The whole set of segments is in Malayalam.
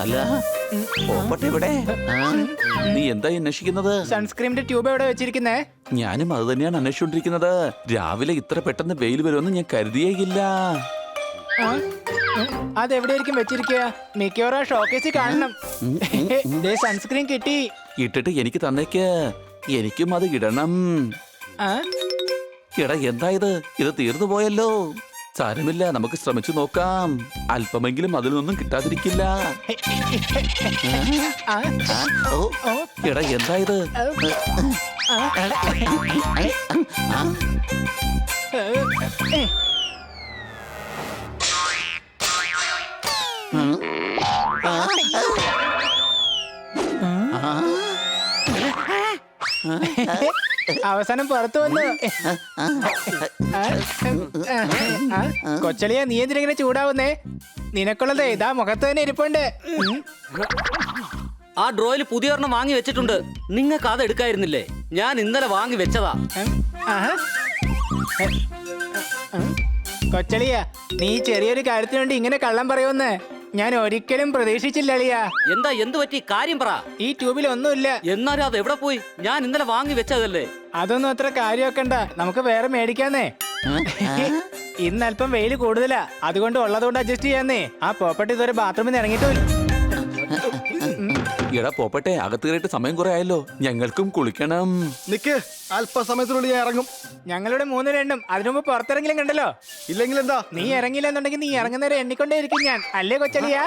അല്ല പോപ്പട്ടെ ഇവിടെ. നീ എന്താ അന്വേഷിക്കുന്നത്? സൺസ്ക്രീമിന്റെ ട്യൂബ് എവിടെ വെച്ചിരിക്കുന്നേ? ഞാനും അത് തന്നെയാണ് അന്വേഷിച്ചോണ്ടിരിക്കുന്നത്. രാവിലെ ഇത്ര പെട്ടെന്ന് വെയിൽ വരുമെന്ന് ഞാൻ കരുതിയേയില്ല. അതെവിടെയായിരിക്കും വെച്ചിരിക്കുക? മിക്കവാറും ഷോക്കേസിൽ കാണണം. സൺസ്ക്രീൻ കിട്ടി. ഇട്ടിട്ട് എനിക്ക് തന്നേക്ക്. എനിക്കും അത് ഇടണം. എടാ എന്താ ഇത് തീർന്നു പോയല്ലോ. സാരമില്ല, നമുക്ക് ശ്രമിച്ചു നോക്കാം. അല്പമെങ്കിലും അതിൽ നിന്നും കിട്ടാതിരിക്കില്ല. എടാ എന്താ ഇത്? അവസാനം പുറത്തു വന്നു. കൊച്ചളിയ, നീ എന്തിനെങ്ങനെ ചൂടാവുന്നേ? നിനക്കുള്ളത് ഇതാ മുഖത്ത് തന്നെ ഇരിപ്പുണ്ട്. ആ ഡ്രോയിൽ പുതിയ ഒരെണ്ണം വാങ്ങി വെച്ചിട്ടുണ്ട്. നിങ്ങൾക്ക് അത് എടുക്കായിരുന്നില്ലേ? ഞാൻ ഇന്നലെ വാങ്ങി വെച്ചതാ. കൊച്ചളിയ, നീ ചെറിയൊരു കാര്യത്തിന് വേണ്ടി ഇങ്ങനെ കള്ളം പറയുമെന്ന് ഞാൻ ഒരിക്കലും പ്രതീക്ഷിച്ചില്ല അളിയാ. എന്താ, എന്ത് പറ്റി? കാര്യം പറ. ഈ ട്യൂബിൽ ഒന്നുമില്ല. എന്നാലും അത് എവിടെ പോയി? ഞാൻ ഇന്നലെ വാങ്ങി വെച്ചതല്ലേ. അതൊന്നും അത്ര കാര്യമാക്കണ്ട, നമുക്ക് വേറെ മേടിക്കാന്നേ. ഇന്ന് അല്പം വെയിൽ കൂടുതലാ, അതുകൊണ്ട് ഉള്ളതുകൊണ്ട് അഡ്ജസ്റ്റ് ചെയ്യാന്നേ. ആ പോപ്പട്ടി ഇതുവരെ ബാത്റൂമിൽ നിന്ന് ഇറങ്ങിയിട്ടില്ല. എടാ പോപ്പട്ടെ, അകത്ത് കയറിയിട്ട് സമയം കുറെ ആയല്ലോ. ഞങ്ങൾക്കും കുളിക്കണം. നിക്ക്, അല്പസമയത്തിനുള്ളിൽ ഞാൻ ഇറങ്ങും. ഞങ്ങളുടെ 3-2 അതിനു മുമ്പ് പുറത്തിറങ്ങിലും കണ്ടല്ലോ. ഇല്ലെങ്കിൽ എന്താ? നീ ഇറങ്ങിയില്ല എന്നുണ്ടെങ്കിൽ നീ ഇറങ്ങുന്നവരെ എണ്ണിക്കൊണ്ടേ ഇരിക്കും ഞാൻ. അല്ലേ കൊച്ചളിയാ?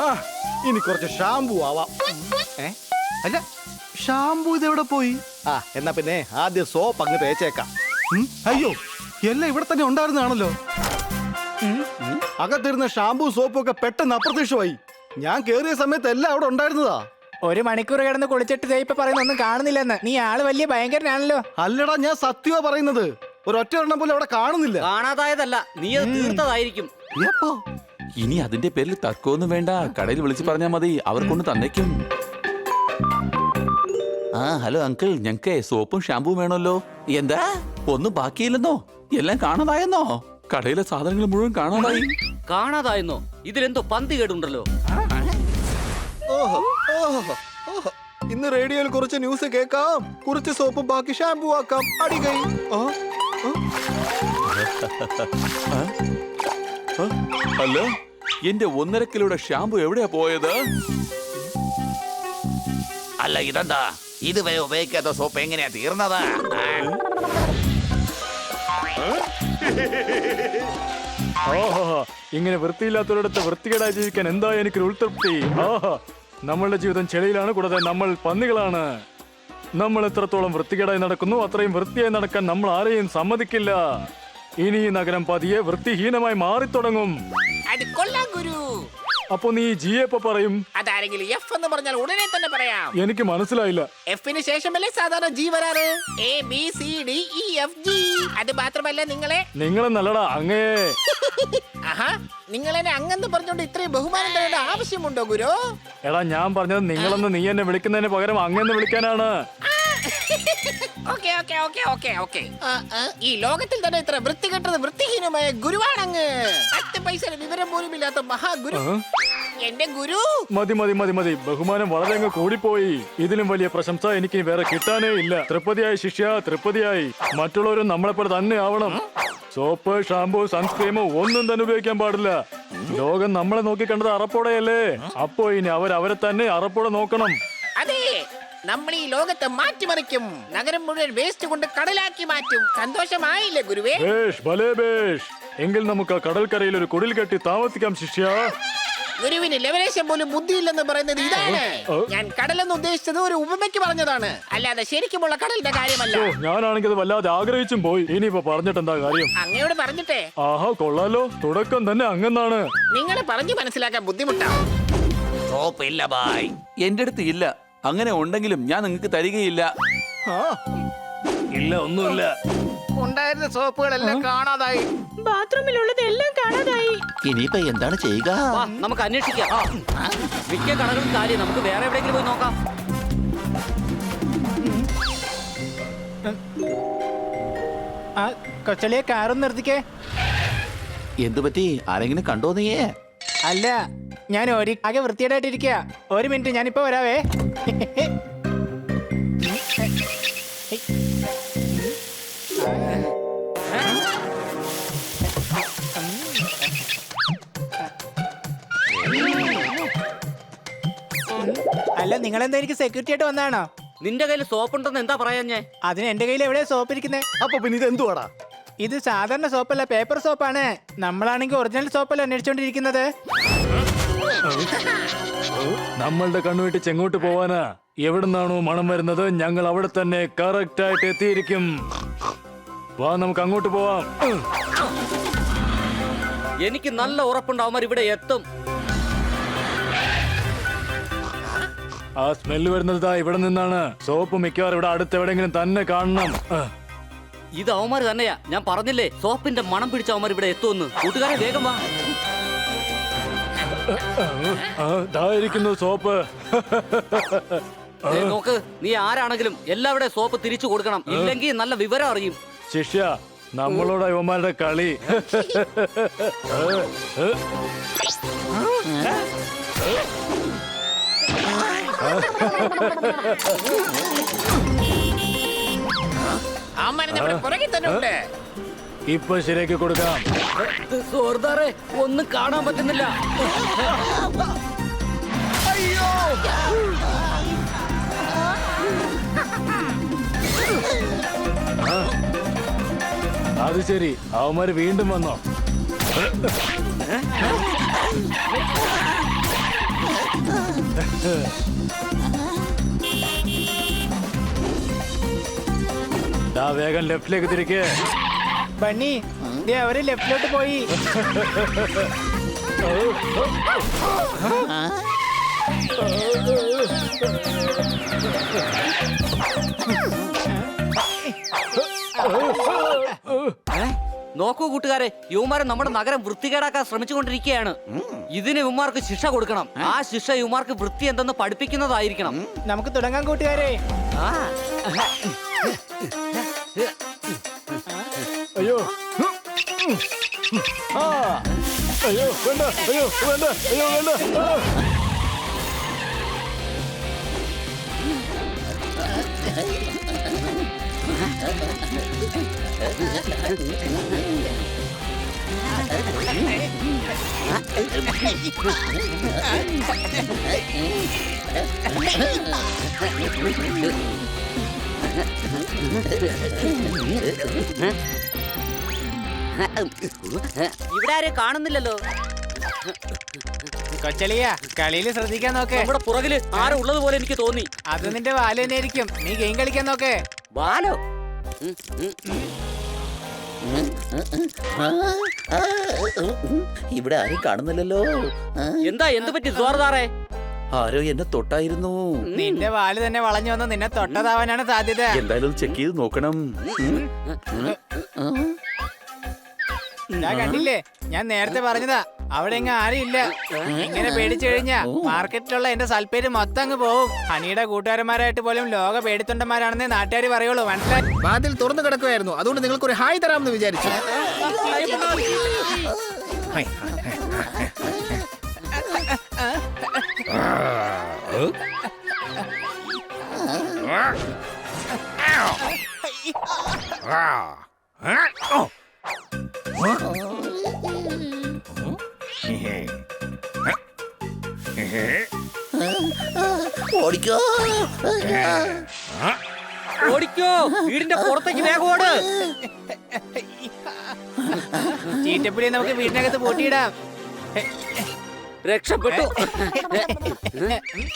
ആ, ഇനി കുറച്ച് ഷാമ്പു ആവാം. അല്ല, ഷാമ്പു ഇതെവിടെ പോയി? ആ, എന്നാ പിന്നെ ആദ്യം സോപ്പ് അങ്ങ് തേച്ചേക്കാം. അയ്യോ, എല്ലാം ഇവിടെ തന്നെ ഉണ്ടായിരുന്നാണല്ലോ. അകത്തിരുന്ന ഷാമ്പു സോപ്പും ഒക്കെ പെട്ടെന്ന് അപ്രത്യക്ഷമായി. ഞാൻ കേറിയ സമയത്ത് എല്ലാം അവിടെ ഉണ്ടായിരുന്നതാ. 1 മണിക്കൂർ കിടന്ന് കുളിച്ചിട്ട് ദേ ഇപ്പൊ പറയുന്ന ഒന്നും കാണുന്നില്ലെന്ന്. നീ ആള് വലിയ ഭയങ്കരനാണല്ലോ. അല്ലടാ, ഞാൻ സത്യമാ പറയുന്നത്. ഒരൊറ്റ എണ്ണം പോലും അവിടെ കാണുന്നില്ല. കാണാതായതല്ല, നീ അത് തീർത്തതായിരിക്കും. ഇനി അതിന്റെ പേരിൽ തർക്കമൊന്നും വേണ്ട. കടയിൽ വിളിച്ചു പറഞ്ഞാൽ മതി, അവർ കൊണ്ട് തന്നേക്കും. ഹലോ അങ്കിൾ, ഞങ്ങക്ക് സോപ്പും ഷാമ്പുവും വേണമല്ലോ. എന്താ, ഒന്നും ബാക്കിയില്ലെന്നോ? എല്ലാം കാണാതായെന്നോ? കടയിലെ സാധനങ്ങൾ മുഴുവൻ കാണാതായി. കാണാതായെന്നോ? ഇതിലെന്തോ പന്തി കേടുണ്ടല്ലോ. ഓഹോ, ഓഹോ, ഓഹോ. ഇന്ന് റേഡിയോയിൽ കുറച്ച് ന്യൂസ് കേൾക്കാം. കുറച്ച് സോപ്പ് ബാക്കി ഷാമ്പു ആക്കാം. അടികൈ. അല്ല, എന്റെ 1.5 കിലോയുടെ ഷാമ്പു എവിടെയാ പോയത്? അല്ല, ഇതെന്താ? ഇതുവരെ ഉപയോഗിക്കാത്ത സോപ്പ് എങ്ങനെയാ തീർന്നത്? ഇങ്ങനെ വൃത്തിയില്ലാത്തവരിടത്ത് വൃത്തികേടായി ജീവിക്കാൻ എന്താ എനിക്കൊരു ഉൾതൃപ്തി. നമ്മളുടെ ജീവിതം ചെളിയിലാണ്, കൂടാതെ നമ്മൾ പന്നികളാണ്. നമ്മൾ എത്രത്തോളം വൃത്തികേടായി നടക്കുന്നു അത്രയും വൃത്തിയായി നടക്കാൻ നമ്മൾ ആരെയും സമ്മതിക്കില്ല. ഇനി ഈ നഗരം പതിയെ വൃത്തിഹീനമായി മാറിത്തുടങ്ങും. അപ്പൊ നീ ജി എപ്പോ പറയും? അതാരെങ്കിലും എഫ് എന്ന് പറഞ്ഞാൽ ഉടനെ തന്നെ പറയാം. എനിക്ക് മനസ്സിലായില്ല. എഫിന് ശേഷമല്ലേ സാധാരണ ജി വരാറ്? A B C D E F G. അത് മാത്രമല്ല നിങ്ങളെ നല്ലടാ അങ്ങേ. ആഹാ, നിങ്ങളെന്നെ അങ്ങന്ന് പറഞ്ഞോണ്ട് ഇത്രയും ബഹുമാനം തരേണ്ട ആവശ്യമുണ്ടോ ഗുരു? എടാ, ഞാൻ പറഞ്ഞത് നിങ്ങളെന്ന് നീ എന്നെ വിളിക്കുന്നതിന് പകരം അങ്ങെന്ന് വിളിക്കാനാണ്. Okay okay okay okay okay. ഈ ലോകത്തിൽ തന്നെ ഇത്ര വൃത്തികെട്ടത് വൃത്തിഹീനമായ ഗുരുവാണങ്ങ്. 10 പൈസ വിവരം പോലും ഇല്ലാത്ത മഹാഗുരു. എന്റെ ഗുരു. മതി മതി മതി മതി, ബഹുമാനം വളരെ അങ്ങ് കൂടിപ്പോയി. ഇതിലും വലിയ പ്രശംസ എനിക്ക് വേറെ കിട്ടാനേ ഇല്ല. തൃപ്തിയായി ശിഷ്യ, തൃപ്തിയായി. മറ്റുള്ളവരും നമ്മളെപ്പോലെ തന്നെ ആവണം. സോപ്പ്, ഷാമ്പു, സൺസ്ക്രീമ് ഒന്നും തന്നെ ഉപയോഗിക്കാൻ പാടില്ല. ലോകം നമ്മളെ നോക്കി കണ്ടത് അറപ്പോടെയല്ലേ? അപ്പോ ഇനി അവരെ തന്നെ അറപ്പോടെ നോക്കണം. അതെ, നമ്മൾ ഈ ലോകത്തെ മാറ്റിമറിക്കും. നഗരം മുഴുവൻ വേസ്റ്റ് കൊണ്ട് കടലാക്കി മാറ്റും. സന്തോഷമായില്ലേ ഗുരുവേ? ബേഷ്, ഭലേ ബേഷ്. എങ്കിൽ നമുക്ക് കടൽക്കരയിൽ ഒരു കുടിൽ കെട്ടി താമസിക്കാം ശിഷ്യ. ഗുരുവിന് ലെവലേശം പോലും ബുദ്ധിയില്ലെന്ന് പറയുന്നത് ഇതാണ്. ഞാൻ കടലെന്ന് ഉദ്ദേശിച്ചത് ഒരു ഉപമയ്ക്ക് പറഞ്ഞതാണ്, അല്ലാതെ ശരിക്കുമുള്ള കടലിന്റെ കാര്യമല്ല. ഞാനാണെങ്കിൽ അത് വല്ലാതെ ആഗ്രഹിച്ചും പോയി. ഇനിയിപ്പോ പറഞ്ഞിട്ട് എന്താ കാര്യം? അങ്ങയോട് പറഞ്ഞിട്ടേ. ആഹാ, കൊള്ളാലോ. തുടക്കം തന്നെ അങ്ങന്നാണ്. നിങ്ങളെ പറഞ്ഞു മനസ്സിലാക്കാൻ ബുദ്ധിമുട്ടാണ്. സോപ്പ് ഇല്ല ബായ്. എന്റെ അടുത്ത് ഇല്ല. അങ്ങനെ ഉണ്ടെങ്കിലും ഞാൻ നിങ്ങൾക്ക് തരികയില്ല. ഇല്ല, ഒന്നുമില്ല. ഉണ്ടായിരുന്ന സോപ്പുകളെല്ലാം കാണാതായി. ബാത്റൂമിലുള്ളത് എല്ലാം കാണാതായി. ഇനിയിപ്പോ എന്താണ് ചെയ്യുക? നമുക്ക് അന്വേഷിക്കാം. മിക്ക കടകളും കാര്യം. നമുക്ക് വേറെ എവിടെയെങ്കിലും പോയി നോക്കാം. കൊച്ചളിയെ കാറും നിർത്തിക്കേ. എന്തു പറ്റി? ആരെങ്കിലും കണ്ടോ നീയേ? അല്ല, ഞാൻ ആകെ വൃത്തിയേടായിട്ടിരിക്കുക. ഒരു മിനിറ്റ്, ഞാനിപ്പോ വരാവേ. അല്ല, നിങ്ങളെന്താ എനിക്ക് സെക്യൂരിറ്റി ആയിട്ട് വന്നാണോ? നിന്റെ കയ്യിൽ സോപ്പ് ഉണ്ടെന്ന് എന്താ പറയാ ഞാൻ? അതിന് എന്റെ കയ്യിൽ എവിടെയാ സോപ്പ് ഇരിക്കുന്നത്? അപ്പൊ പിന്നെ ഇത് എന്തുവാടാ? ഇത് സാധാരണ സോപ്പല്ല, പേപ്പർ സോപ്പാണ്. നമ്മളാണെങ്കിൽ ഒറിജിനൽ സോപ്പല്ല അന്വേഷിച്ചോണ്ടിരിക്കുന്നത്. നമ്മളുടെ കണ്ണുവിട്ട് ചെങ്ങോട്ട് പോവാനാ? എവിടുന്നാണോ മണം വരുന്നത് ഞങ്ങൾ അവിടെ തന്നെ കറക്റ്റ് ആയിട്ട് എത്തിയിരിക്കും. വാ, നമുക്ക് അങ്ങോട്ട് പോവാം. എനിക്ക് നല്ല ഉറപ്പുണ്ട് അവന്മാർ ഇവിടെ എത്തും. ആ സ്മെല്ല് വരുന്നത് ഇവിടെ നിന്നാണ്. സോപ്പ് മിക്കവാറും ഇവിടെ അടുത്തെവിടെങ്കിലും തന്നെ കാണണം. ഇത് അവന്മാർ തന്നെയാ. ഞാൻ പറഞ്ഞില്ലേ, സോപ്പിന്റെ മണം പിടിച്ച അവന്മാർ ഇവിടെ എത്തുമെന്ന്. കൂട്ടുകാരെ വേഗം വാ. ഇതായിരിക്കുന്നു സോപ്പ്. ദേ നോക്ക്, നീ ആരാണെങ്കിലും എല്ലാവരുടെ സോപ്പ് തിരിച്ചു കൊടുക്കണം. ഇല്ലെങ്കിൽ നല്ല വിവരം അറിയും. ശിഷ്യ, നമ്മളോട് യുവമാരുടെ കളി. അമ്മ നമ്മുടെ പുറകിൽ തന്നെ ഉണ്ട്. ഇപ്പൊ ശരിയാക്കി കൊടുക്കാം. സോർദാറെ, ഒന്നും കാണാൻ പറ്റുന്നില്ല. അത് ശരി, അവന്മാര് വീണ്ടും വന്നോ? വേഗം ലെഫ്റ്റിലേക്ക് തിരിക്കേ. ബണ്ണി, ദേ അവര് ലെഫ്റ്റിലോട്ട് പോയി. നോക്കൂ കൂട്ടുകാരെ, യുവമാരെ നമ്മുടെ നഗരം വൃത്തികേടാക്കാൻ ശ്രമിച്ചുകൊണ്ടിരിക്കുകയാണ്. ഇതിന് യുവമാർക്ക് ശിക്ഷ കൊടുക്കണം. ആ ശിക്ഷ യുവമാർക്ക് വൃത്തി എന്തെന്ന് പഠിപ്പിക്കുന്നതായിരിക്കണം. നമുക്ക് തുടങ്ങാം കൂട്ടുകാരെ. അയ്യോ, അയ്യോ വേണ്ട, അയ്യോ വേണ്ട, അയ്യോ വേണ്ട. ഇവിടെ ആരെയും കാണുന്നില്ലല്ലോ. കൊച്ചളിയ, കളിയിൽ ശ്രദ്ധിക്കാൻ നോക്ക്. നമ്മുടെ പുറകില് ആരും ഉള്ളത് പോലെ എനിക്ക് തോന്നി. അത് നിന്റെ വാല് തന്നെ ആയിരിക്കും. നീ ഗെയിം കളിക്കാൻ നോക്ക്. ബാലോ, ഇവിടെ ആരും കാണുന്നില്ലല്ലോ. എന്താ, എന്ത് പറ്റി സോർദാറെ? ആരോ എന്നെ തൊട്ടായിരുന്നു. നിന്റെ വാല് തന്നെ വളഞ്ഞു വന്ന് നിന്നെ തൊട്ടതാവാനാണ് സാധ്യത. എന്തായാലും ചെക്ക് ചെയ്ത് നോക്കണം. ഞാൻ കണ്ടില്ലേ, ഞാൻ നേരത്തെ പറഞ്ഞതാ, അവിടെ എങ്ങ ആരും ഇല്ല. ഇങ്ങനെ പേടിച്ചു കഴിഞ്ഞാ മാർക്കറ്റിലുള്ള എന്റെ സൽപ്പേര് മൊത്തം അങ്ങ് പോവും. ഹണിയുടെ കൂട്ടുകാരന്മാരായിട്ട് പോലും ലോക പേടിത്തൊണ്ടന്മാരാണെന്നേ നാട്ടുകാർ പറയുള്ളൂ. മനസ്സിലായി? വാതിൽ തുറന്നു കിടക്കുമായിരുന്നു, അതുകൊണ്ട് നിങ്ങൾക്ക് ഒരു ഹായ് തരാമെന്ന് വിചാരിച്ചു. ഓടിക്കോ, ഓടിക്കോ, വീടിന്റെ പുറത്തേക്ക് വേഗം ഓട്. ചീറ്റപ്പുലിയെ നമുക്ക് വീടിനകത്ത് പൂട്ടിയിടാം. രക്ഷപ്പെട്ടു.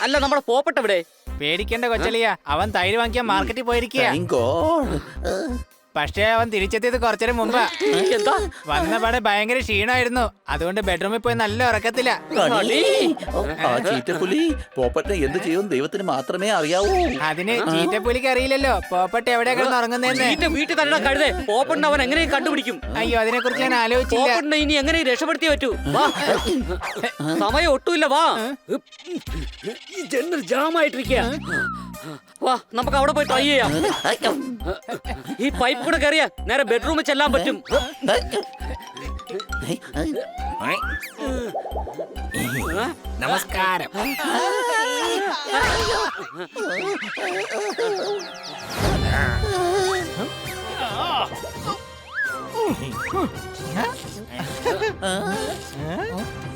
അല്ല, നമ്മുടെ പോപ്പട്ട ഇവിടെ. പേടിക്കേണ്ട കൊച്ചളിയ, അവൻ തൈര് വാങ്ങിക്കാൻ മാർക്കറ്റിൽ പോയിരിക്കുക. Thank God. പക്ഷേ അവൻ തിരിച്ചെത്തിയത് കുറച്ചേരം മുമ്പാ. എന്താ? വന്ന പാടെ ഭയങ്കര ക്ഷീണമായിരുന്നു. അതുകൊണ്ട് ബെഡ്റൂമിൽ പോയി നല്ല ഉറക്കത്തില്ല. ആ ചീറ്റപ്പുലി പോപ്പറ്റിനെ എന്ത് ചെയ്യും ദൈവത്തിന് മാത്രമേ അറിയാവൂ. അതിന് ചീറ്റപ്പുലിക്ക് അറിയില്ലല്ലോ പോപ്പട്ട് എവിടെയാ കിടന്ന് ഉറങ്ങുന്നതെന്ന്. വീട്ടിൽ വീട്ടിൽ തന്നെ കഴുതേ. പോപ്പണ്ണ അവൻ എങ്ങനെ കണ്ടുപിടിക്കും? അയ്യോ, അതിനെ കുറിച്ച് ഞാൻ ആലോചിച്ചില്ല. പോപ്പണ്ണ ഇനി എങ്ങനെ രക്ഷപ്പെടുത്തിയേ പറ്റൂ? വാ, സമയം ഒട്ടുമില്ല. വാ, ഈ ജനൽ ജാമായിട്ടിരിക്കുക. വാ, നമുക്ക് അവിടെ പോയി ട്രൈ ചെയ്യാം. ഈ പൈപ്പ് കൂടെ കയറിയാ നേരെ ബെഡ്റൂമിൽ ചെല്ലാൻ പറ്റും. നമസ്കാരം.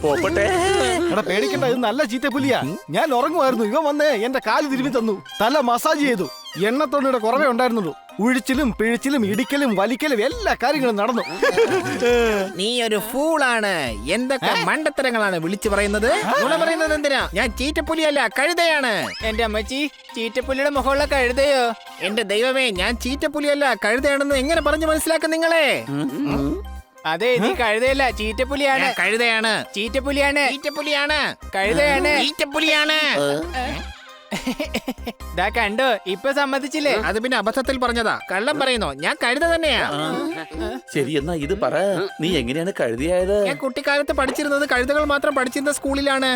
പോപ്പട്ടെ. എടാ പേടിക്കണ്ട, ഇത് നല്ല ചീറ്റപ്പുലിയാ. ഞാൻ ഉറങ്ങുമായിരുന്നു, ഇവൻ വന്നേ എന്റെ കാല് തിരുമ്മി തന്നു, തല മസാജ് ചെയ്തു. എണ്ണത്തൊണ്ടിയുടെ കുറവേ ഉണ്ടായിരുന്നുള്ളൂ. ഉഴിച്ചിലും പിഴിച്ചിലും ഇടിക്കലും വലിക്കലും എല്ലാ കാര്യങ്ങളും നടന്നു. നീ ഒരു ഫൂളാണ്. എന്തൊക്കെ മണ്ടത്തരങ്ങളാണ് വിളിച്ചു പറയുന്നത്? നുണ പറയുന്നത് എന്തിനാ? ഞാൻ ചീറ്റപ്പുലിയല്ല, കഴുതയാണ്. എന്റെ അമ്മച്ചി ചീറ്റപ്പുലിയുടെ മുഖമുള്ള കഴുതയോ? എന്റെ ദൈവമേ, ഞാൻ ചീറ്റപ്പുലിയല്ല കഴുതയാണെന്ന് എങ്ങനെ പറഞ്ഞു മനസ്സിലാക്കും നിങ്ങളെ? അതെ, നീ കഴുതയല്ല, ചീറ്റപ്പുലിയാണ്. ഞാൻ കഴുതയാണ്. ചീറ്റപ്പുലിയാണ്. ചീറ്റപ്പുലിയാണ്. കഴുതയാണ്. ചീറ്റപ്പുലിയാണ്. ദാ കണ്ടോ, ഇപ്പൊ സമ്മതിച്ചില്ലേ? അത് പിന്നെ അബദ്ധത്തിൽ പറഞ്ഞതാ. കള്ളം പറയുന്നോ? ഞാൻ കഴുത തന്നെയാ. ശരി, എന്നാ ഇത് പറ, നീ എങ്ങനെയാണ് കഴുതിയായത്? ഞാൻ കുട്ടിക്കാലത്ത് പഠിച്ചിരുന്നത് കഴുതകൾ മാത്രം പഠിച്ചിരുന്ന സ്കൂളിലാണ്.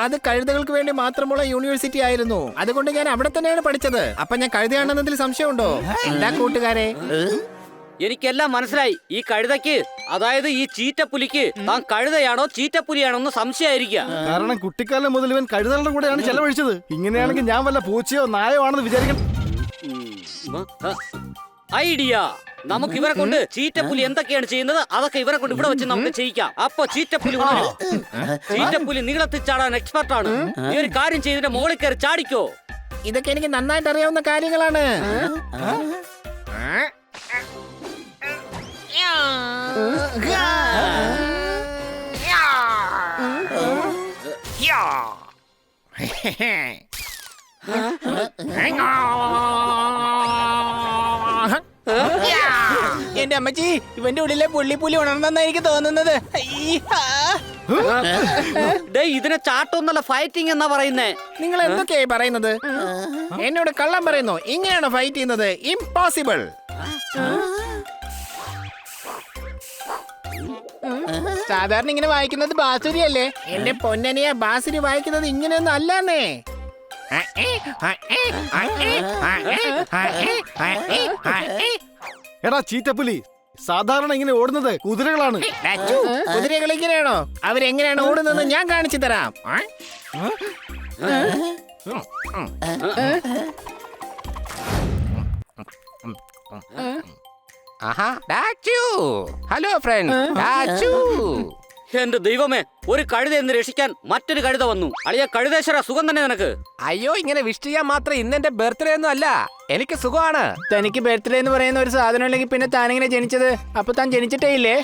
അത് കഴുതകൾക്ക് വേണ്ടി മാത്രമുള്ള യൂണിവേഴ്സിറ്റി ആയിരുന്നു. അതുകൊണ്ട് ഞാൻ അവിടെ തന്നെയാണ് പഠിച്ചത്. അപ്പൊ ഞാൻ കഴുതയാണെന്നതിൽ സംശയമുണ്ടോ? എന്താ കൂട്ടുകാരെ? എനിക്കെല്ലാം മനസ്സിലായി. ഈ കഴുതയ്ക്ക്, അതായത് ഈ ചീറ്റപ്പുലിക്ക് താൻ കഴുതയാണോ ചീറ്റപ്പുലിയാണോ എന്ന് സംശയമായിരിക്കുക. കാരണം കുട്ടിക്കാലം മുതൽ ഇവൻ കഴുതകളുടെ കൂടെയാണ് ചെലവഴിച്ചത്. ഇങ്ങനെയാണെങ്കിൽ ഞാൻ വല്ല പൂച്ചയോ നായോ ആണെന്ന് വിചാരിക്കണം. ഐഡിയ. നമുക്ക് ഇവരെ കൊണ്ട് ചീറ്റപ്പുലി എന്തൊക്കെയാണ് ചെയ്യുന്നത് അതൊക്കെ ഇവരെ കൊണ്ട് ഇവിടെ വെച്ച് നമുക്ക് ചെയ്യിക്കാം. അപ്പൊ ചീറ്റപ്പുലി ഉണരും. ചീറ്റപ്പുലി നീളത്തിൽ ചാടാൻ എക്സ്പെർട്ട് ആണ്. ഈ ഒരു കാര്യം ചെയ്തിട്ട് മുകളിൽ കയറി ചാടിക്കോ. ഇതൊക്കെ എനിക്ക് നന്നായിട്ട് അറിയാവുന്ന കാര്യങ്ങളാണ്. എന്റെ അമ്മച്ചി, ഇവന്റെ ഉള്ളിലെ പുള്ളിപ്പുലി ഉണർന്നെന്നാ എനിക്ക് തോന്നുന്നത്. ഇതിനെ ചാട്ടൊന്നല്ല, ഫൈറ്റിംഗ് എന്നാ പറയുന്നേ. നിങ്ങൾ എന്തൊക്കെയായി പറയുന്നത്? എന്നോട് കള്ളം പറയുന്നു. ഇങ്ങനെയാണോ ഫൈറ്റ് ചെയ്യുന്നത്? ഇംപോസിബിൾ. സാധാരണ ഇങ്ങനെ വായിക്കുന്നത് ബാസുരി അല്ലേ? എന്റെ പൊന്നനിയ, ബാസിരി വായിക്കുന്നത് ഇങ്ങനെയൊന്നും അല്ലാന്നേ. എടാ ചീറ്റപ്പുലി, സാധാരണ ഇങ്ങനെ ഓടുന്നത് കുതിരകളാണ്. കുതിരകൾ ഇങ്ങനെയാണോ? അവരെങ്ങനെയാണ് ഓടുന്നത് ഞാൻ കാണിച്ചു തരാം. Hello friend. എന്റെ ദൈവമേ, ഒരു കഴുത എന്ന് രക്ഷിക്കാൻ മറ്റൊരു കഴുത വന്നു. അളിയ കഴുതേശ്വര, സുഖം തന്നെ നിനക്ക്? അയ്യോ, ഇങ്ങനെ വിഷ് ചെയ്യാൻ മാത്രം ഇന്നെന്റെ ബർത്ത്ഡേ ഒന്നും അല്ല. എനിക്ക് സുഖമാണ്. തനിക്ക് ബർത്ത്ഡേ എന്ന് പറയുന്ന ഒരു സാധനം ഉണ്ടെങ്കിൽ പിന്നെ താനിങ്ങനെ ജനിച്ചത്? അപ്പൊ താൻ ജനിച്ചിട്ടേ ഇല്ലേ?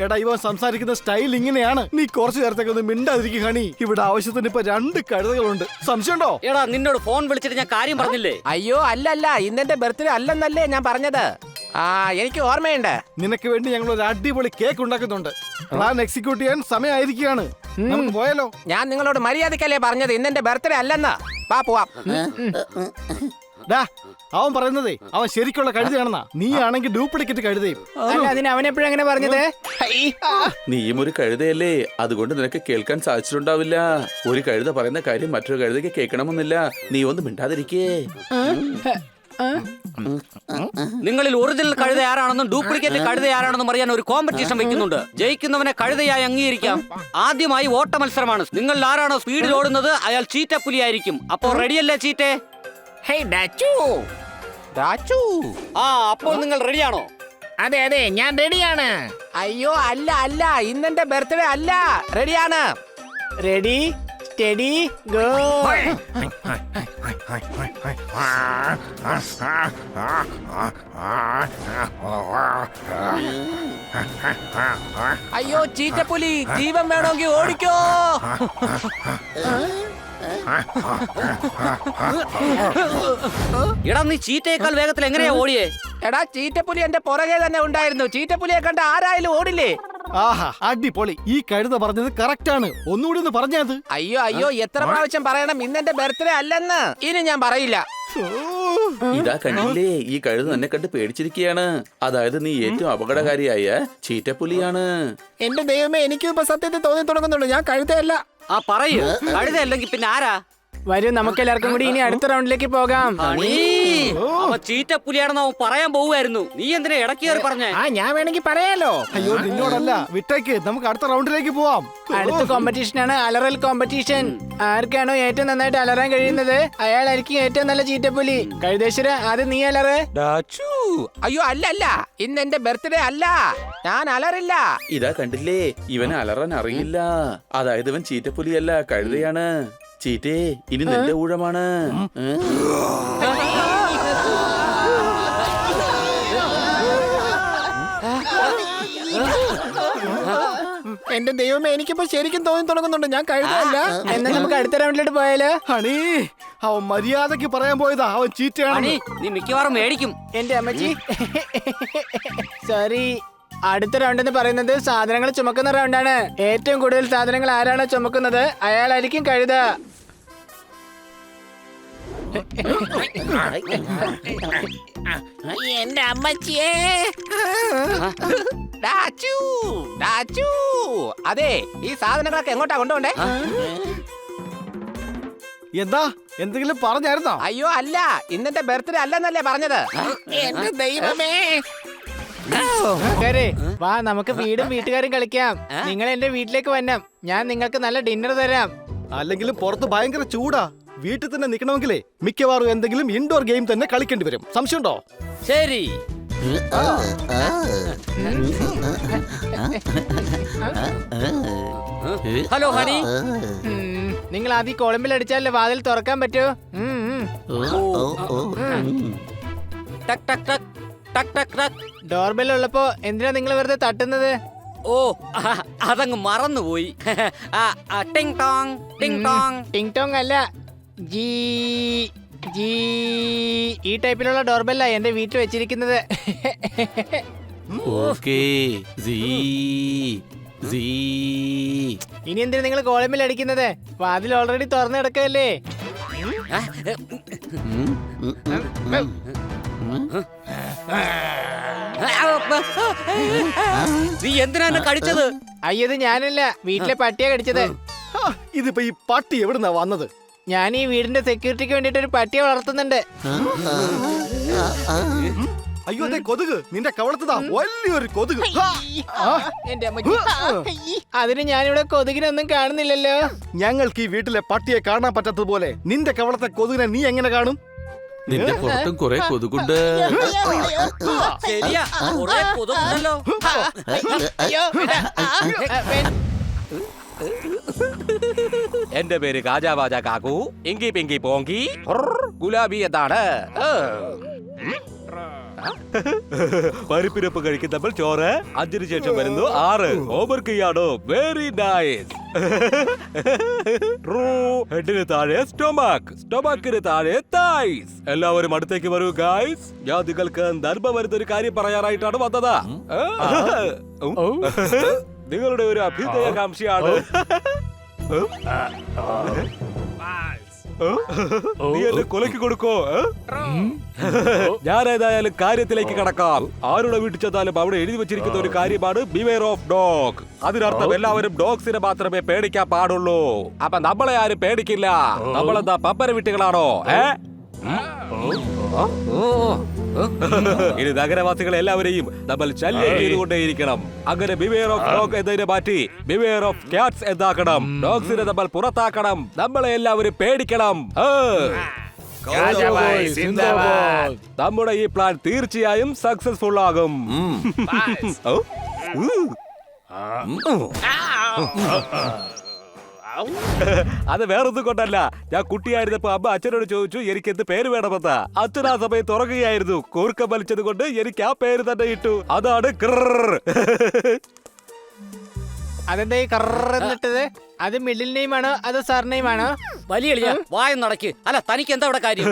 എടാ ഇവൻ സംസാരിക്കുന്ന സ്റ്റൈൽ ഇങ്ങനെയാണ്. നീ കുറച്ചു നേരത്തേക്ക് ഒന്ന് മിണ്ടാതിരിക്കുക ഹണി. ഇവിടെ ആവശ്യത്തിന് ഇപ്പൊ 2 കഴുതകളുണ്ട്. സംശയമുണ്ടോ? എടാ, നിന്നോട് ഫോൺ വിളിച്ചിട്ട് ഞാൻ കാര്യം പറഞ്ഞില്ലേ? അയ്യോ, അല്ലല്ല, ഇന്നെന്റെ ബർത്ത്ഡേ അല്ലെന്നല്ലേ ഞാൻ പറഞ്ഞത്. എനിക്ക് ഓർമ്മയുണ്ട്. നിനക്ക് വേണ്ടി ഞങ്ങൾ ഒരു അടിപൊളി കേക്ക് ഉണ്ടാക്കുന്നുണ്ട്. പ്ലാൻ എക്സിക്യൂട്ട് ചെയ്യാൻ സമയമായിരിക്കുകയാണ്. നമുക്ക് പോയാലോ? ഞാൻ നിങ്ങളോട് മര്യാദക്കല്ലേ പറഞ്ഞത് ഇന്നെന്റെ ബർത്ത്ഡേ അല്ലെന്ന്. വാ പോവാം. ഡാ, അവൻ പറയുന്നതേ അവൻ ശരിക്കുള്ള കഴുതയാണെന്നാ. നീ ആണെങ്കിൽ ഡ്യൂപ്ലിക്കേറ്റ് കഴുതയും. അല്ല, അതിന് അവനെപ്പോഴും അങ്ങനെ പറഞ്ഞത്? നീയും ഒരു കഴുതയല്ലേ, അതുകൊണ്ട് നിനക്ക് കേൾക്കാൻ സാധിച്ചിട്ടുണ്ടാവില്ല. ഒരു കഴുത പറയുന്ന കാര്യം മറ്റൊരു കഴുതയ്ക്ക് കേൾക്കണമെന്നില്ല. നീ ഒന്ന് മിണ്ടാതിരിക്കേ. നിങ്ങളിൽ ഒറിജിനൽ കഴുത ആരാണെന്നും ഡ്യൂപ്ലിക്കേറ്റ് കഴുത ആരാണെന്നും അറിയാൻ ഒരു കോമ്പറ്റീഷൻ വെക്കുന്നുണ്ട്. ജയിക്കുന്നവനെ കഴുതയായി അംഗീകരിക്കാം. ആദ്യമായി ഓട്ട മത്സരമാണ്. നിങ്ങളിൽ ആരാണോ സ്പീഡിൽ ഓടുന്നത് അയാൾ ചീറ്റപ്പുലി ആയിരിക്കും. അപ്പോ റെഡിയല്ലേ ചീറ്റേ? അപ്പോൾ നിങ്ങൾ റെഡിയാണോ? അതെ അതെ, ഞാൻ റെഡിയാണ്. അയ്യോ, അല്ല അല്ല, ഇന്നെന്റെ ബർത്ത്ഡേ അല്ല. റെഡിയാണ്. Ready, study, go. അയ്യോ ചീറ്റപ്പുലി, ജീവൻ വേണമെങ്കിൽ ഓടിക്കോ. എടാ, നീ ചീറ്റയേക്കാൾ വേഗത്തിൽ എങ്ങനെയാ ഓടിയേ? എടാ, ചീറ്റപ്പുലി എന്റെ പുറകെ തന്നെ ഉണ്ടായിരുന്നു. ചീറ്റപ്പുലിയെ കണ്ട ആരായാലും ഓടില്ലേ? ആഹാ, അടിപൊളി. ഈ കഴുത പറഞ്ഞത് കറക്റ്റ് ആണ്. ഒന്നുകൂടി ഒന്ന് പറഞ്ഞത്. അയ്യോ അയ്യോ, എത്ര പ്രാവശ്യം പറയണം ഇന്നെന്റെ ബർത്ത്ഡേ അല്ലെന്ന്? ഇനി ഞാൻ പറയില്ല. ഇതാ കണ്ടില്ലേ, ഈ കഴുത തന്നെ കണ്ട് പേടിച്ചിരിക്കുകയാണ്. അതായത് നീ ഏറ്റവും അപകടകാരിയായ ചീറ്റപ്പുലിയാണ്. എന്റെ ദൈവമേ, എനിക്കും ഇപ്പൊ സത്യത്തിൽ തോന്നി തുടങ്ങുന്നുള്ളൂ. ഞാൻ കഴുതയല്ല. പറയൂ, കഴുത അല്ലെങ്കിൽ പിന്നെ ആരാ? വരൂ നമുക്ക് എല്ലാവർക്കും കൂടി ഇനി അടുത്ത റൗണ്ടിലേക്ക് പോകാം. ഹണി, അവ ചീറ്റപ്പുലിയാണെന്ന് അവൻ പറയാൻ പോവുമായിരുന്നു. നീ എന്തിനാ ഇടയ്ക്ക് കയറി പറഞ്ഞേ? ആ ഞാൻ വേണമെങ്കിൽ പറയാലോ. അയ്യോ നിന്നോടല്ല, വിട്ടേക്ക്, നമുക്ക് അടുത്ത റൗണ്ടിലേക്ക് പോവാം. അടുത്ത കോമ്പറ്റീഷൻ ആണ് അലറൽ കോമ്പറ്റീഷൻ. ആർക്കാണോ ഏറ്റവും നന്നായിട്ട് അലറാൻ കഴിയുന്നത് അയാളായിരിക്കും ഏറ്റവും നല്ല ചീറ്റപ്പുലി. കഴുതേശ്വര ആദ്യം നീ അലറ്. ഡാച്ചു. അയ്യോ അല്ല ഇന്ന് എന്റെ ബർത്ത്ഡേ അല്ല, ഞാൻ അലറില്ല. ഇതാ കണ്ടില്ലേ, ഇവൻ അലറാൻ അറിയില്ല. അതായത് ഇവൻ ചീറ്റപ്പുലിയല്ല, കഴുതയാണ്. ചീറ്റേ, ഇനി നിന്റെ ഊഴമാണ്. എന്റെ ദൈവമേ, എനിക്കിപ്പോ ശരിക്കും തോന്നി തുടങ്ങുന്നുണ്ട് ഞാൻ കഴുതല്ല. എന്നാ നമുക്ക് അടുത്ത റൗണ്ടിലോട്ട് പോയാലോ? ഹണി, അവൻ മര്യാദക്ക് പറയാൻ പോയതാ, അവൻ ചീറ്റയാണ്. ഹണി, നീ മിക്കവാറും മേടിക്കും. എന്റെ അമ്മച്ചി സോറി. അടുത്ത റൗണ്ട് എന്ന് പറയുന്നത് സാധനങ്ങൾ ചുമക്കുന്ന റൗണ്ടാണ്. ഏറ്റവും കൂടുതൽ സാധനങ്ങൾ ആരാണോ ചുമക്കുന്നത് അയാളായിരിക്കും കഴുത. എന്റെ അമ്മച്ചിയേ. ഡാച്ചു. അതെ, ഈ സാധനങ്ങളൊക്കെ എങ്ങോട്ടാ കൊണ്ടുപോണ്ടേ? എന്താ എന്തെങ്കിലും പറഞ്ഞായിരുന്നോ? അയ്യോ അല്ല, ഇന്നത്തെ ബർത്ത്ഡേ അല്ലെന്നല്ലേ പറഞ്ഞത്. എന്റെ ദൈവമേ. കൂട്ടുകാരെ, വാ നമുക്ക് വീടും വീട്ടുകാരും കളിക്കാം. നിങ്ങൾ എന്റെ വീട്ടിലേക്ക് വരണം, ഞാൻ നിങ്ങൾക്ക് നല്ല ഡിന്നർ തരാം. അല്ലെങ്കിലും പുറത്ത് ഭയങ്കര ചൂടാ. വീട്ടിൽ തന്നെ നിൽക്കണമെങ്കിലേ മിക്കവാറും എന്തെങ്കിലും ഇൻഡോർ ഗെയിം തന്നെ കളിക്കേണ്ടി വരും. സംശയമുണ്ടോ? ശരി. ഹലോ ഹണി, നിങ്ങൾ ആദ്യം കൊളമ്പിൽ അടിച്ചാലേ വാതിൽ തുറക്കാൻ പറ്റൂ. ടക് ടക് ടക് ടക് ടക് ടക്. ഡോർബെൽ ഉള്ളപ്പോ എന്തിനാ നിങ്ങൾ വെറുതെ തട്ടുന്നത്? ഓ, അതങ്ങ് മറന്നുപോയി. ടിങ് ടോങ് ടിങ് ടോങ്. ടിങ് ടോങ് അല്ല, ജി ജി. ഈ ടൈപ്പിലുള്ള ഡോർബെല്ല എന്റെ വീട്ടിൽ വെച്ചിരിക്കുന്നത്. ഓക്കേ. ഇനി എന്തിനാ നിങ്ങൾ കോളമ്പിൽ അടിക്കുന്നത്? വാതിൽ ഓൾറെഡി തുറന്നു കിടക്കല്ലേ. നീ എന്തിനാണ് കടിച്ചത്? അയ്യത് ഞാനല്ല, വീട്ടിലെ പട്ടിയാ കടിച്ചത്. ഹാ, ഇതിപ്പോ ഈ പട്ടി എവിടുന്നാ വന്നത്? ഞാൻ ഈ വീടിന്റെ സെക്യൂരിറ്റിക്ക് വേണ്ടിട്ട് ഒരു പട്ടിയെ വളർത്തുന്നുണ്ട്. അയ്യോ അതെ, കൊതുക്. നിന്റെ കവളത്തതാ വലിയൊരു കൊതുക്. ഹാ. എന്റെ അമ്മച്ചി. അതിന് ഞാനിവിടെ കൊതുകിനൊന്നും കാണുന്നില്ലല്ലോ. ഞങ്ങൾക്ക് ഈ വീട്ടിലെ പട്ടിയെ കാണാൻ പറ്റാത്തതുപോലെ നിന്റെ കവളത്തെ കൊതുകിനെ നീ എങ്ങനെ കാണും? നിന്റെ പുറത്തും കുറെ കൊതുകുണ്ട്. ശരിയാ, കുറെ കൊതുകുണ്ടല്ലോ. എന്റെ പേര് കാജാവാജ കാക്കു. ഇങ്കി പിങ്കി പോങ്കി ഗുലാബി എന്താണ്? പരിപ്പിരപ്പ് കഴിക്കുന്നപ്പോൾ ചോറ്, 5 ശേഷം വരുന്നു 6. ഹോംവർക്കിയാണോ? Very nice. ട്രൂ. ഹെഡിന് താഴെ സ്റ്റൊമക്, സ്റ്റൊമക്കിന് താഴെ തൈസ്. എല്ലാവരും അടുത്തേക്ക് വരൂ ഗൈസ്. ഞാൻ നിങ്ങൾക്ക് നർമ്മ വരുന്നൊരു കാര്യം പറയാനായിട്ടാണ് വന്നത്. നിങ്ങളുടെ ഒരു അഭ്യുദയകാംക്ഷിയാണ്. നീ എന്നെ കൊലക്ക് കൊടുക്കോ? ഞാൻ ഏതായാലും കാര്യത്തിലേക്ക് കടക്കാം. ആരുടെ വീട്ടിൽ ചെന്നാലും അവിടെ എഴുതി വെച്ചിരിക്കുന്ന ഒരു കാര്യമാണ് ബിവെയർ ഓഫ് ഡോഗ്. അതിനർത്ഥം എല്ലാവരും ഡോഗ്സിനെ മാത്രമേ പേടിക്കാൻ പാടുള്ളൂ. അപ്പൊ നമ്മളെ ആരും പേടിക്കില്ല. നമ്മളെന്താ പമ്പര വീട്ടുകളാണോ? ഇനി നഗരവാസികൾ എല്ലാവരെയും നമ്മൾ ശല്യം ചെയ്തുകൊണ്ടേയിരിക്കണം. അങ്ങനെ ബിവെയർ ഓഫ് ഡോഗ് എന്നതിനെ മാറ്റി ബിവെയർ ഓഫ് ക്യാറ്റ്സ് എന്നാക്കണം. ഡോഗ്സിനെ നമ്മൾ പുറത്താക്കണം. നമ്മളെ എല്ലാവരും പേടിക്കണം. നമ്മുടെ ഈ പ്ലാൻ തീർച്ചയായും സക്സസ്ഫുൾ ആകും. അത് വേറൊന്നും കൊണ്ടല്ല. ഞാൻ കുട്ടിയായിരുന്നപ്പോ അമ്മ അച്ഛനോട് ചോദിച്ചു എനിക്ക് എന്ത് പേര് വേണമെന്ന്. അച്ഛൻ ആ സമയത്ത് ഉറങ്ങുകയായിരുന്നു. കൂർക്കം വലിച്ചത് കൊണ്ട് എനിക്ക് ആ പേര് തന്നെ ഇട്ടു. അതാണ് അതെന്താ ഈ കറന്നിട്ടത്? അത് മിഡിൽ നെയിം ആണോ അതോ സർനെയിം ആണോ? വലിയ എളിയ വായം നടക്ക്. അല്ല, തനിക്ക് എന്താ ഇവിടെ കാര്യം?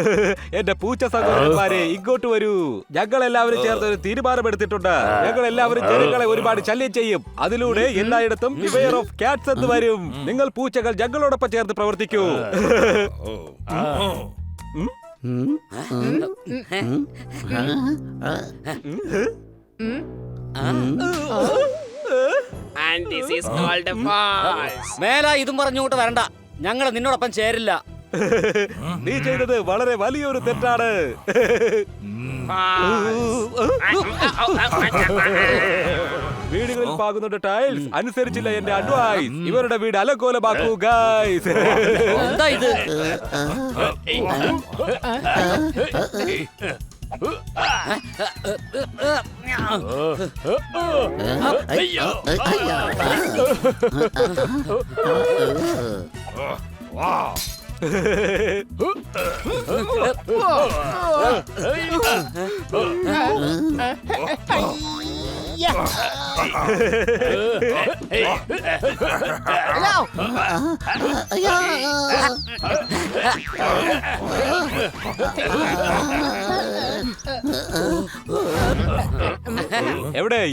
എന്റെ പൂച്ച സഹോദരന്മാരെ, ഇങ്ങോട്ട് വരൂ. ഞങ്ങൾ എല്ലാവരും ചേർന്ന് ഒരു തീരുമാനമെടുത്തിട്ടുണ്ട്. ഞങ്ങൾ എല്ലാവരും ജനങ്ങളെ ഒരുപാട് ശല്യം ചെയ്യും. അതിലൂടെ എല്ലായിടത്തും ബിവെയർ ഓഫ് ക്യാറ്റ്സ് എന്ന് വരും. നിങ്ങൾ പൂച്ചകൾ ഞങ്ങളോടൊപ്പം ചേർന്ന് പ്രവർത്തിക്കൂ. മേല ഇതും പറഞ്ഞുകൊണ്ട് വരണ്ട. ഞങ്ങൾ നിന്നോടൊപ്പം ചേരില്ല. നീ ചെയ്തത് വളരെ വലിയൊരു തെറ്റാണ്. വീടുകളിൽ പാകുന്ന ടൈൽസ് അനുസരിച്ചില്ല എന്റെ അഡ്വൈസ്. ഇവരുടെ വീട് അലങ്കോലമാക്കൂ ഗൈസ്. എന്താ ഇത്?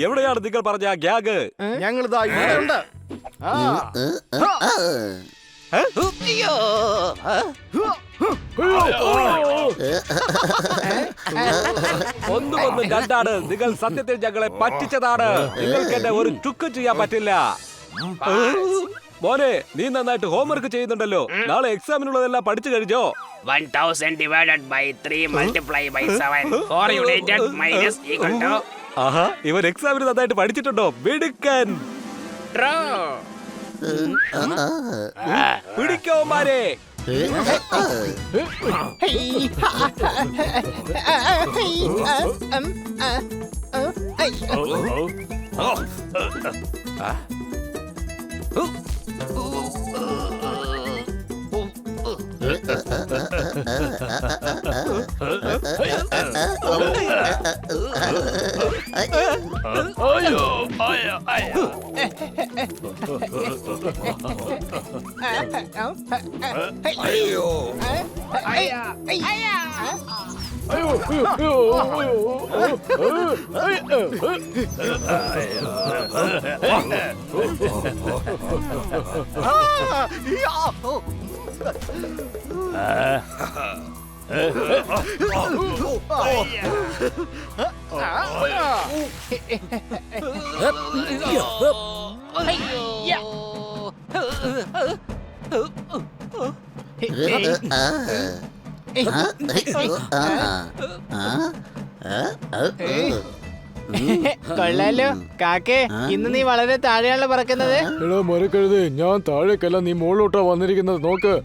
എവിടെയാണ് നിങ്ങൾ പറഞ്ഞ ഗ്യാഗ്? ഞങ്ങൾ ഇതാ ഇവിടെ ഉണ്ട്. ഒന്നും രണ്ടാണ്. നിങ്ങൾ സത്യത്തിൽ ഞങ്ങളെ പറ്റിച്ചതാണ്. നിങ്ങൾക്ക് എന്നെ ഒരു ചുക്കും ചെയ്യാൻ പറ്റില്ല. മോനെ, നീ നന്നായിട്ട് ഹോംവർക്ക് ചെയ്യുന്നുണ്ടല്ലോ. നാളെ എക്സാമിനുള്ളതെല്ലാം പഠിച്ചു കഴിഞ്ഞോ? 1000 divided by 3 multiply by 7 4 united minus equal to ആഹാ, ഇവൻ എക്സാമിന് നന്നായിട്ട് പഠിച്ചിട്ടുണ്ടോ? മിടുക്കൻ. true. പിടിക്കോ മാരെ. കൊള്ളാലോ കാക്കേ, ഇന്ന് നീ വളരെ താഴെയാണല്ലോ പറക്കുന്നത്. എടാ മരക്കഴുതേ, ഞാൻ താഴേക്കല്ല, നീ മുകളിലോട്ടാ വന്നിരിക്കുന്നത്. നോക്ക്.